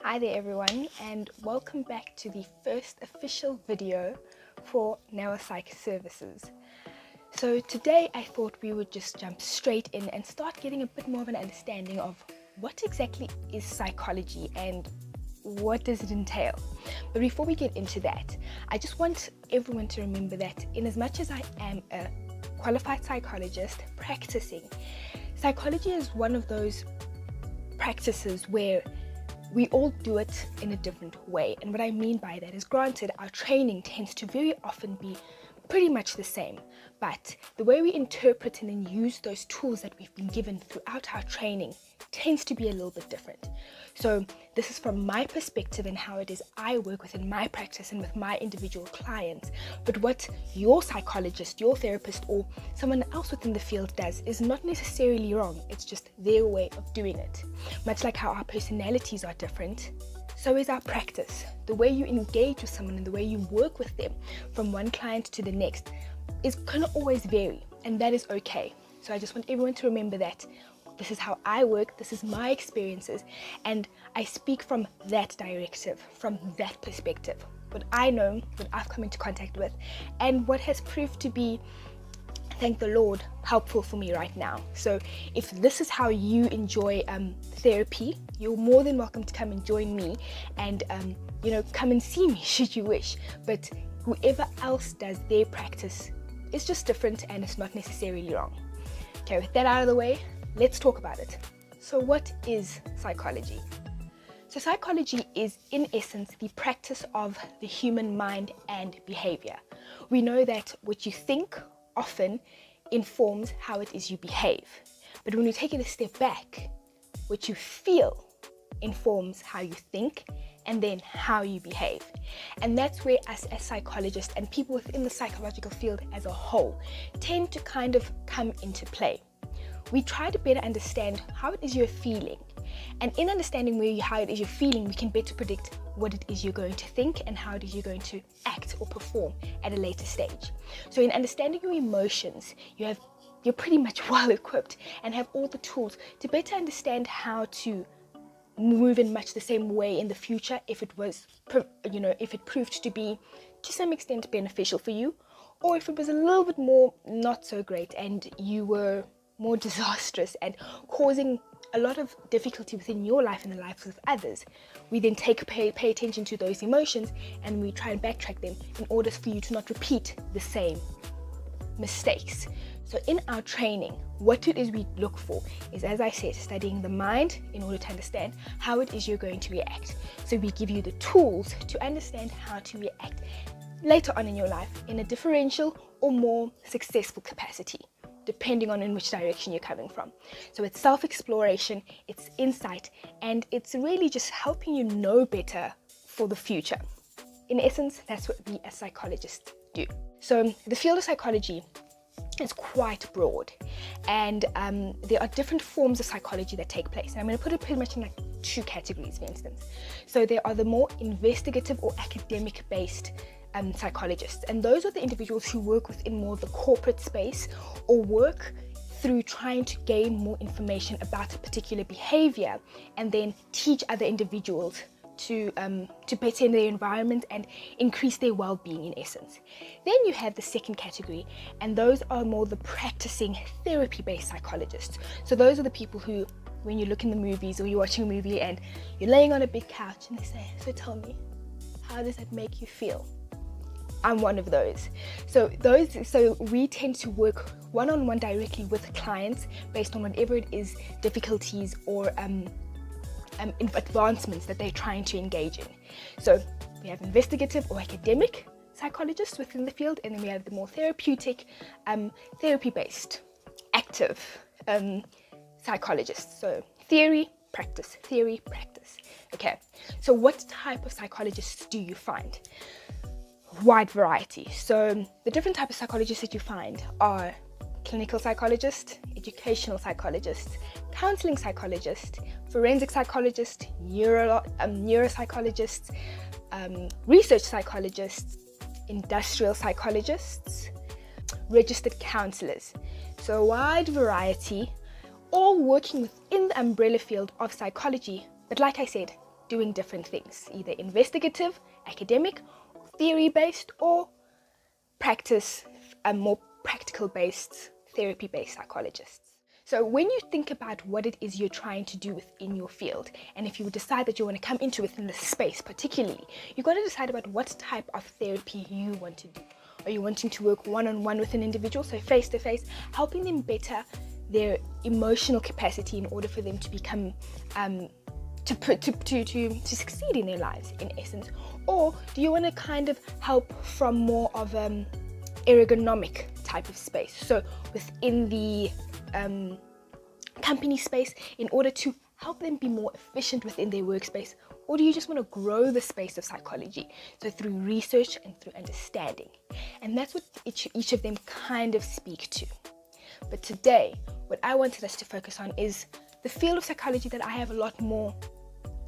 Hi there everyone, and welcome back to the first official video for Neo-Psych services. So today I thought we would just jump straight in and start getting a bit more of an understanding of what exactly is psychology and what does it entail. But before we get into that, I just want everyone to remember that in as much as I am a qualified psychologist practicing, psychology is one of those practices where we all do it in a different way. And what I mean by that is, granted, our training tends to very often be pretty much the same, but the way we interpret and then use those tools that we've been given throughout our training tends to be a little bit different. So this is from my perspective and how it is I work within my practice and with my individual clients. But what your psychologist, your therapist, or someone else within the field does is not necessarily wrong. It's just their way of doing it. Much like how our personalities are different, so is our practice. The way you engage with someone and the way you work with them from one client to the next is going to always vary, and that is okay. So I just want everyone to remember that this is how I work, this is my experiences, and I speak from that directive, from that perspective. What I know, what I've come into contact with, and what has proved to be, thank the Lord, helpful for me right now. So if this is how you enjoy therapy, you're more than welcome to come and join me and come and see me should you wish. But whoever else does their practice is just different, and it's not necessarily wrong. Okay, with that out of the way, let's talk about it. So what is psychology? So psychology is, in essence, the practice of the human mind and behavior. We know that what you think often informs how it is you behave. But when you take it a step back, what you feel informs how you think and then how you behave. And that's where us as psychologists and people within the psychological field as a whole tend to kind of come into play. We try to better understand how it is you're feeling. And in understanding how it is you're feeling, we can better predict what it is you're going to think and how it is you're going to act or perform at a later stage. So in understanding your emotions, you're pretty much well equipped and have all the tools to better understand how to move in much the same way in the future if it was, if it proved to be to some extent beneficial for you, or if it was a little bit more not so great and you were more disastrous and causing a lot of difficulty within your life and the lives of others. We then pay attention to those emotions and we try and backtrack them in order for you to not repeat the same mistakes. So in our training, what it is we look for is, as I said, studying the mind in order to understand how it is you're going to react. So we give you the tools to understand how to react later on in your life in a differential or more successful capacity, depending on in which direction you're coming from. So it's self-exploration, it's insight, and it's really just helping you know better for the future. In essence, that's what we as psychologists do. So the field of psychology is quite broad, and there are different forms of psychology that take place. And I'm going to put it pretty much in like two categories, for instance. So there are the more investigative or academic based psychologists, and those are the individuals who work within more of the corporate space or work through trying to gain more information about a particular behavior and then teach other individuals to better in their environment and increase their well-being, in essence. Then you have the second category, and those are more the practicing therapy-based psychologists. So those are the people who, when you look in the movies or you're watching a movie and you're laying on a big couch and they say, "So tell me, how does that make you feel?" I'm one of those. So we tend to work one-on-one directly with clients based on whatever it is, difficulties or advancements that they're trying to engage in. So we have investigative or academic psychologists within the field, and then we have the more therapeutic, therapy-based, active psychologists. So theory, practice, theory, practice. Okay, so what type of psychologists do you find? Wide variety. So the different types of psychologists that you find are clinical psychologist, educational psychologist, counseling psychologist, forensic psychologist, neuropsychologists, research psychologists, industrial psychologists, registered counselors. So a wide variety, all working within the umbrella field of psychology. But like I said, doing different things, either investigative, academic, theory-based, or practice, more practical-based, therapy-based psychologists. So when you think about what it is you're trying to do within your field, and if you decide that you want to come into within the space particularly, you've got to decide about what type of therapy you want to do. Are you wanting to work one-on-one with an individual, so face-to-face, helping them better their emotional capacity in order for them to become, to succeed in their lives, in essence? Or do you want to kind of help from more of ergonomic type of space, so within the company space, in order to help them be more efficient within their workspace? Or do you just want to grow the space of psychology, so through research and through understanding? And that's what each of them kind of speak to. But today, what I wanted us to focus on is the field of psychology that I have a lot more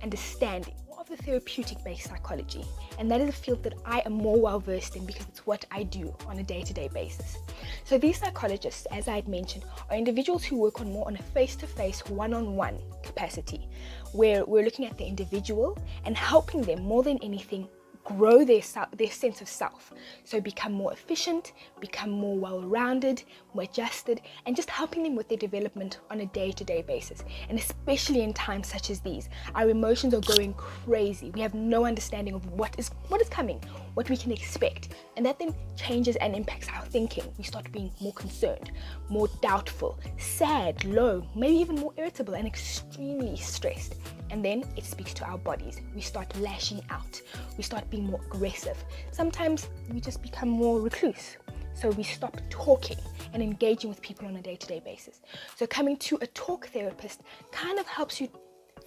understanding, more of the therapeutic-based psychology. And that is a field that I am more well-versed in because it's what I do on a day-to-day basis. So these psychologists, as I had mentioned, are individuals who work more on a face-to-face, one-on-one capacity, where we're looking at the individual and helping them more than anything grow their sense of self, so become more efficient, become more well-rounded, more adjusted, and just helping them with their development on a day-to-day basis. And especially in times such as these, our emotions are going crazy. We have no understanding of what is coming, what we can expect, and that then changes and impacts our thinking. We start being more concerned, more doubtful, sad, low, maybe even more irritable and extremely stressed. And then it speaks to our bodies. We start lashing out. We start being more aggressive. Sometimes we just become more recluse. So we stop talking and engaging with people on a day-to-day basis. So coming to a talk therapist kind of helps you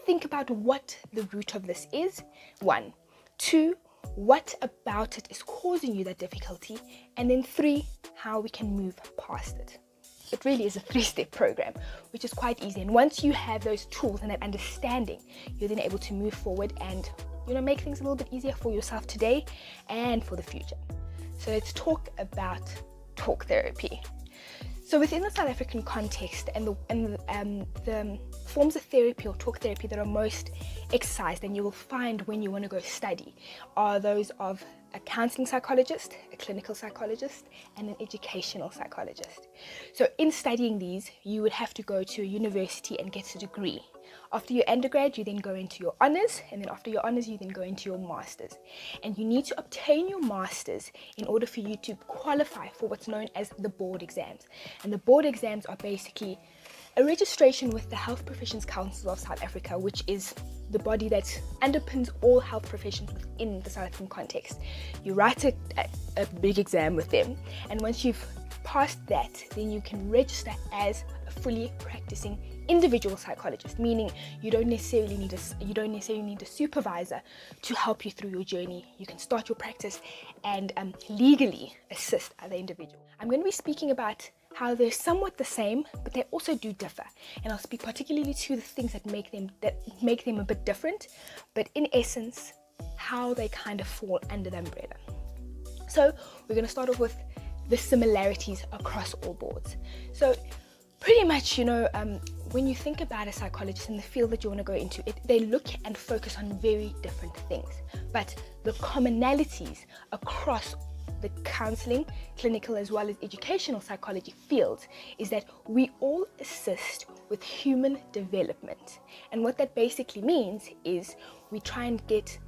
think about what the root of this is, 1. 2, what about it is causing you that difficulty, and then 3, how we can move past it. It really is a 3-step program, which is quite easy. And once you have those tools and that understanding, you're then able to move forward and, make things a little bit easier for yourself today and for the future. So let's talk about talk therapy. So within the South African context and the forms of therapy or talk therapy that are most exercised and you will find when you want to go study are those of a counseling psychologist, a clinical psychologist, and an educational psychologist. So in studying these, you would have to go to a university and get a degree. After your undergrad, you then go into your honors, and then after your honors, you then go into your masters. And you need to obtain your masters in order for you to qualify for what's known as the board exams. And the board exams are basically a registration with the Health Professions Council of South Africa, which is the body that underpins all health professions within the South African context. You write a big exam with them, and once you've passed that, then you can register as a fully practicing individual psychologist, meaning you don't necessarily need a supervisor to help you through your journey. You can start your practice and legally assist other individuals. I'm going to be speaking about how they're somewhat the same, but they also do differ, and I'll speak particularly to the things that make them a bit different, but in essence how they kind of fall under the umbrella. So we're going to start off with the similarities across all boards. So pretty much, when you think about a psychologist in the field that you want to go into, they look and focus on very different things. But the commonalities across the counseling, clinical, as well as educational psychology fields is that we all assist with human development. And what that basically means is we try and get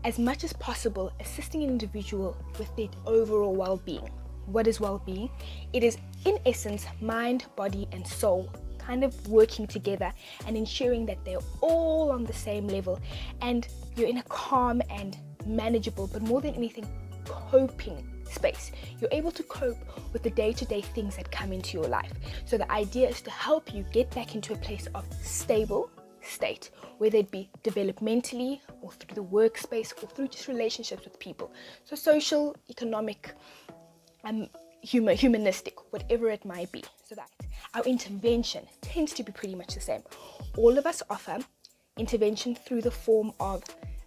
as much as possible assisting an individual with their overall well-being. What is well-being? It is, in essence, mind, body, and soul kind of working together and ensuring that they're all on the same level and you're in a calm and manageable, but more than anything, coping space. You're able to cope with the day-to-day things that come into your life. So the idea is to help you get back into a place of stable state, whether it be developmentally or through the workspace or through just relationships with people. So social, economic, humanistic, whatever it might be. So that our intervention tends to be pretty much the same. All of us offer intervention through the form of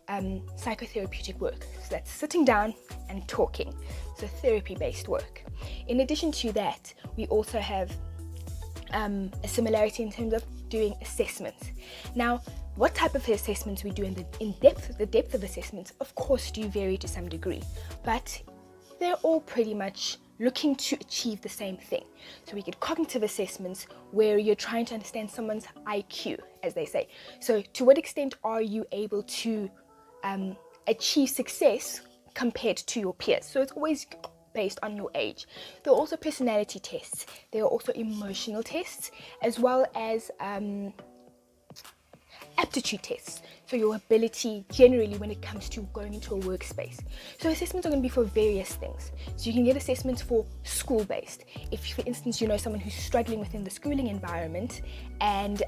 psychotherapeutic work. So that's sitting down and talking. So therapy-based work. In addition to that, we also have a similarity in terms of doing assessments. Now, what type of assessments we do and the depth of assessments, of course, do vary to some degree, but they're all pretty much looking to achieve the same thing. So we get cognitive assessments where you're trying to understand someone's IQ, as they say. So to what extent are you able to achieve success compared to your peers? So it's always based on your age. There are also personality tests. There are also emotional tests, as well as aptitude tests, so your ability generally when it comes to going into a workspace. So assessments are going to be for various things. So you can get assessments for school-based. If, for instance, you know someone who's struggling within the schooling environment and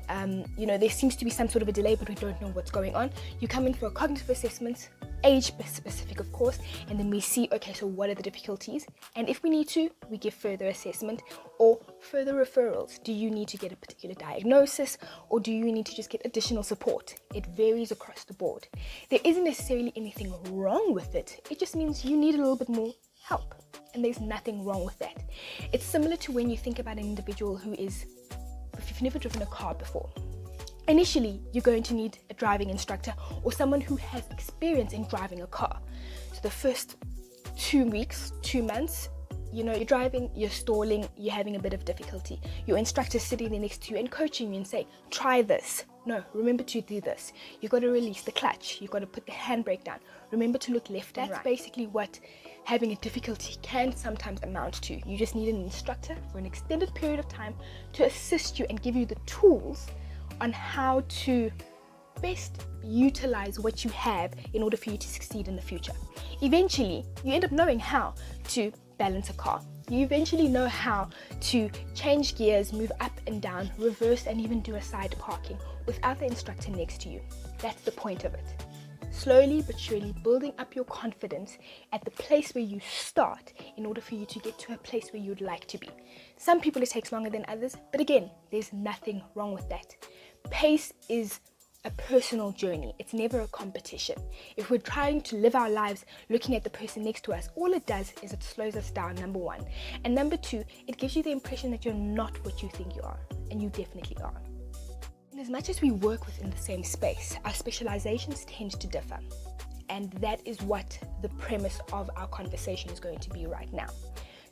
you know there seems to be some sort of a delay but we don't know what's going on, you come in for a cognitive assessment, age specific of course, and then we see, okay, so what are the difficulties, and if we need to, we give further assessment or further referrals. Do you need to get a particular diagnosis, or do you need to just get additional support? It varies across the board. There isn't necessarily anything wrong with it, it just means you need a little bit more help, and there's nothing wrong with that. It's similar to when you think about an individual who is, if you've never driven a car before, initially, you're going to need a driving instructor or someone who has experience in driving a car. So the first 2 weeks, 2 months, you know, you're driving, you're stalling, you're having a bit of difficulty. Your instructor's sitting there next to you and coaching you and saying, try this. No, remember to do this. You've got to release the clutch. You've got to put the handbrake down. Remember to look left and right. That's basically what having a difficulty can sometimes amount to. You just need an instructor for an extended period of time to assist you and give you the tools on how to best utilize what you have in order for you to succeed in the future. Eventually, you end up knowing how to balance a car. You eventually know how to change gears, move up and down, reverse, and even do a side parking without the instructor next to you. That's the point of it. Slowly but surely building up your confidence at the place where you start in order for you to get to a place where you'd like to be. Some people it takes longer than others, but again, there's nothing wrong with that. Pace is a personal journey. It's never a competition. If we're trying to live our lives looking at the person next to us, all it does is it slows us down, number one. And number two, it gives you the impression that you're not what you think you are, and you definitely are. And as much as we work within the same space, our specializations tend to differ. And that is what the premise of our conversation is going to be right now.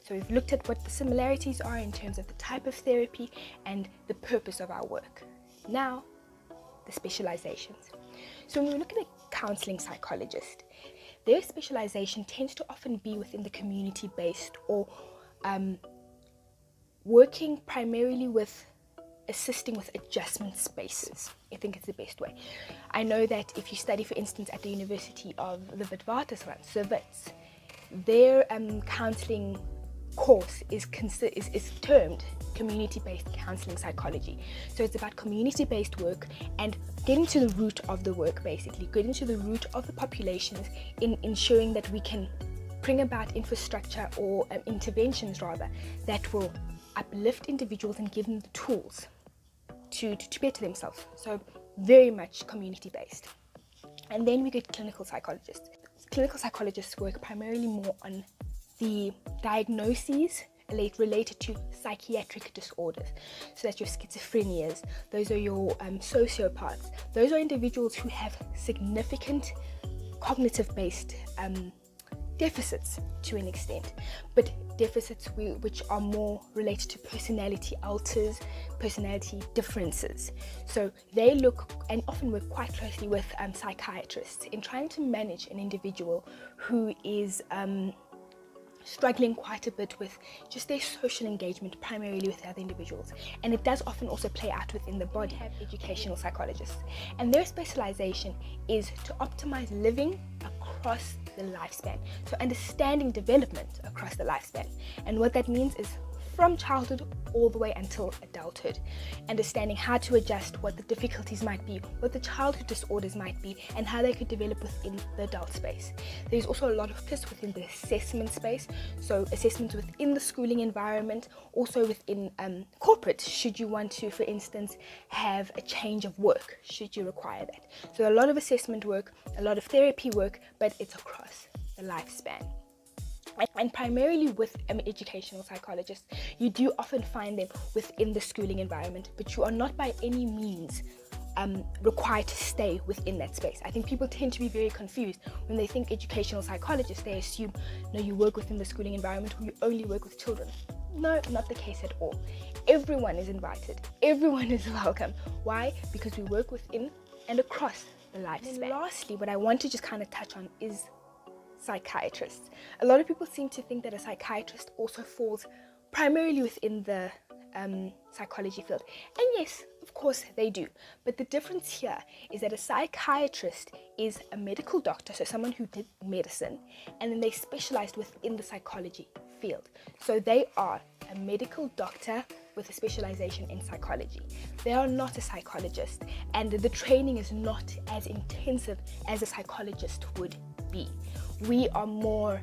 So we've looked at what the similarities are in terms of the type of therapy and the purpose of our work. Now, the specializations. So when we look at a counseling psychologist, their specialization tends to often be within the community-based or working primarily with assisting with adjustment spaces. I think it's the best way. I know that if you study, for instance, at the University of the Witwatersrand, so Wits, their counseling course is termed community-based counseling psychology. So it's about community-based work and getting to the root of the work, basically getting to the root of the populations in ensuring that we can bring about infrastructure or interventions rather that will uplift individuals and give them the tools to better themselves. So very much community-based. And then we get clinical psychologists. Clinical psychologists work primarily more on the diagnoses related to psychiatric disorders. So that's your schizophrenias, those are your sociopaths. Those are individuals who have significant cognitive-based deficits to an extent, but deficits which are more related to personality alters, personality differences. So they look and often work quite closely with psychiatrists in trying to manage an individual who is struggling quite a bit with just their social engagement, primarily with other individuals. And it does often also play out within the body. Have educational psychologists, and their specialization is to optimize living across the lifespan, so understanding development across the lifespan. And what that means is from childhood all the way until adulthood, understanding how to adjust, what the difficulties might be, what the childhood disorders might be, and how they could develop within the adult space. There's also a lot of focus within the assessment space, so assessments within the schooling environment, also within corporate, should you want to, for instance, have a change of work, should you require that. So a lot of assessment work, a lot of therapy work, but it's across the lifespan. And primarily with educational psychologists, you do often find them within the schooling environment, but you are not by any means required to stay within that space. I think people tend to be very confused when they think educational psychologists. They assume, no, you work within the schooling environment or you only work with children. No, not the case at all. Everyone is invited. Everyone is welcome. Why? Because we work within and across the lifespan. And lastly, what I want to just kind of touch on is psychiatrists. A lot of people seem to think that a psychiatrist also falls primarily within the psychology field. And yes, of course they do. But the difference here is that a psychiatrist is a medical doctor, so someone who did medicine, and then they specialized within the psychology field. So they are a medical doctor with a specialization in psychology. They are not a psychologist, and the training is not as intensive as a psychologist would be. We are more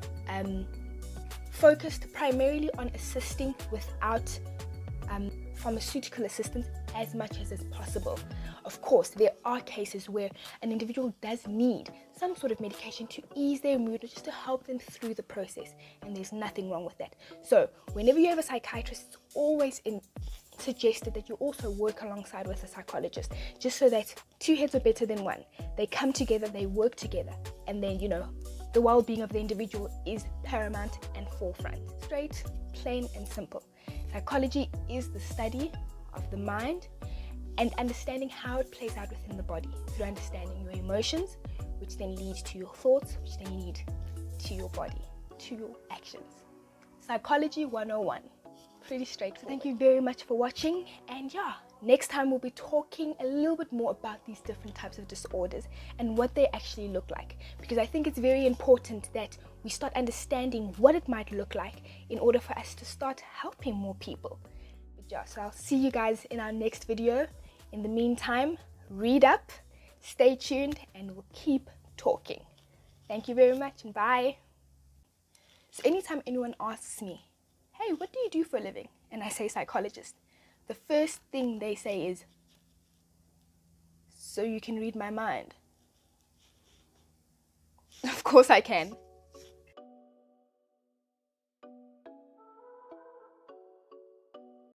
focused primarily on assisting without pharmaceutical assistance as much as is possible. Of course, there are cases where an individual does need some sort of medication to ease their mood or just to help them through the process, and there's nothing wrong with that. So whenever you have a psychiatrist, it's always suggested that you also work alongside with a psychologist, just so that two heads are better than one. They come together, they work together, and then, you know, the well-being of the individual is paramount and forefront. Straight, plain and simple. Psychology is the study of the mind and understanding how it plays out within the body through understanding your emotions, which then leads to your thoughts, which then lead to your body, to your actions. Psychology 101. Pretty straightforward. Thank you very much for watching, and yeah, next time we'll be talking a little bit more about these different types of disorders and what they actually look like, because I think it's very important that we start understanding what it might look like in order for us to start helping more people. But yeah, so I'll see you guys in our next video. In the meantime, read up, stay tuned, and we'll keep talking. Thank you very much, and bye. So anytime anyone asks me, hey, what do you do for a living? And I say psychologist, the first thing they say is, so you can read my mind. Of course I can.